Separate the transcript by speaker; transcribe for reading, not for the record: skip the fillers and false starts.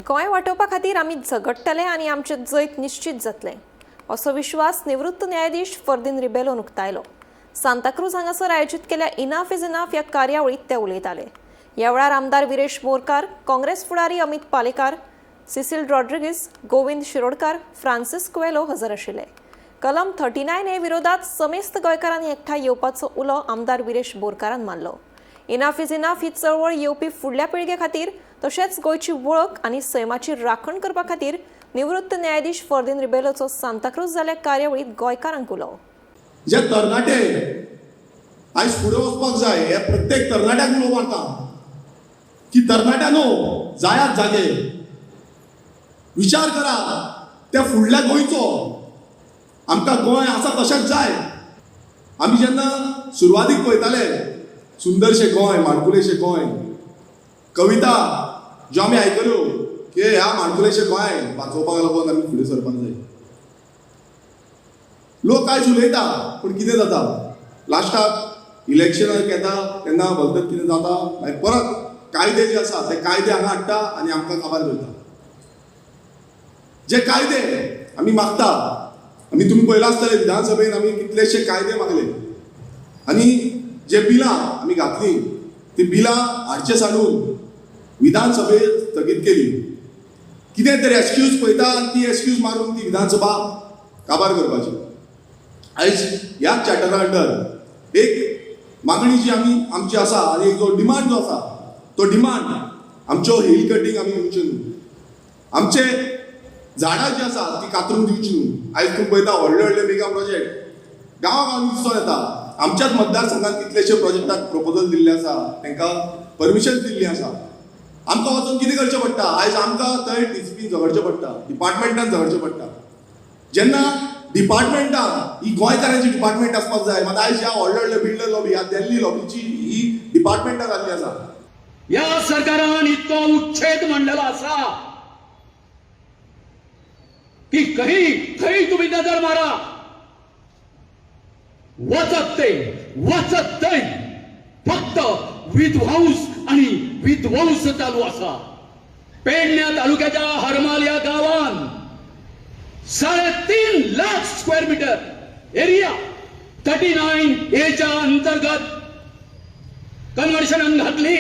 Speaker 1: गोंय वांटोवपा खातीर आमी झगडटले आनी आमचें जैत निश्चित जातलें असो विश्वास निवृत्त न्यायाधीश फर्दीन रिबेलोन उक्तायलो। सांताक्रूज हांगासर आयोजीत केल्ल्या इनाफ इज इनाफ ह्या कार्यावळींत ते उलयताले। ह्या वेळार आमदार विरेश बोरकार, काँग्रेस फुडारी अमित पालेकार, सिसील रॉड्रिगीस, गोविंद शिरोडकार, फ्रांसीस कुएलो हजर आशिल्ले। कलम 39A विरोधात समेस्त गोंयकारांनी एकठांय येवपाचो उलो आमदार विरेश बोरकारान मारलो। इनाफ इज इनाफ ही चळवळ येवपी फुडल्या पिळगे खातीर तशेंच गोंयची वळख आनी सैमाची राखण करपा खातीर निवृत्त न्यायाधीश फर्दीन रिबेलोचो सांताक्रूज जाल्ल्या कार्यावळींत गोंयकारांक उलो।
Speaker 2: जे तरणाटे आयज फुडें वचपाक जाय हे प्रत्येक तरणाट्याक उलो मारता की तरणाट्यानो जायात जागे विचार करा त्या फुडल्या गोंयचो। आमकां गोंय आसा तशेंच जाय। आमी जेन्ना सुरवातीक पळयताले सुंदरशें गोंय, माणकुलेशें गोंय, कविता ज्यो आमी आयकल्यो की ह्या माणकुलेशें गोंय वाचोवपाक लागून आमी फुडें सरपाक जाय। लोक आयज उलयता पूण कितें जाता लास्टाक इलेक्शनाक येता तेन्ना भलतेच कितें जाता मागीर परत कायदे जे आसा ते कायदे हांगा हाडटा आनी आमकां काबार करता। जे कायदे आमी मागता आमी तुमी पळयलां आसतलें विधानसभेन आमी कितलेशे कायदे मागले आनी जे बिलां आमी घातलीं ती बिलां हाडचे सांडून विधानसभेत स्थगीत केली। कितें तरी एक्सक्यूज पळयता आनी ती एक्सक्यूज मारून ती विधानसभा काबार करपाची। आयज ह्याच चॅटरा अंडर एक मागणी जी आमची आसा आनी एक जो डिमांड जो आसा तो डिमांड आमच्यो हिल कटींग आमी दिवच्यो न्हू, आमचे झाडां जी आसा ती कातरून दिवची न्हू। आयज तूं पळयता व्हडले व्हडले मेगा प्रोजेक्ट गांवांनी दिसून येता। आमच्याच मतदारसंघात कितलेशे प्रोजेक्टाक प्रपोजल दिल्ले आसा, तांकां परमिशन दिल्ली आसा। आमकां वचून कितें करचें पडटा, आयज आमकां थंय डीसीपीन झगडचें पडटा, डिपार्टमेंटान झगडचें पडटा। जेन्ना डिपार्टमेंटान ही गोंयकारांची डिपार्टमेंट आसपाक जाय, मात आयज ह्या व्हडले व्हडले बिल्डर लॉबी, ह्या दिल्ली लॉबीची ही डिपार्टमेंटां जाल्ली आसा।
Speaker 3: ह्या सरकारान इतको उच्छेद मांडलेलो आसा की खंय तुम्ही नजर मारा वचत थंय फक्त विध्वंस आणि विध्वंस चालू आसा। पेडण्या तालुक्याच्या हरमाल या गावान 3.5 lakh square metre area 39A च्या अंतर्गत कन्व्हर्शनान घातली।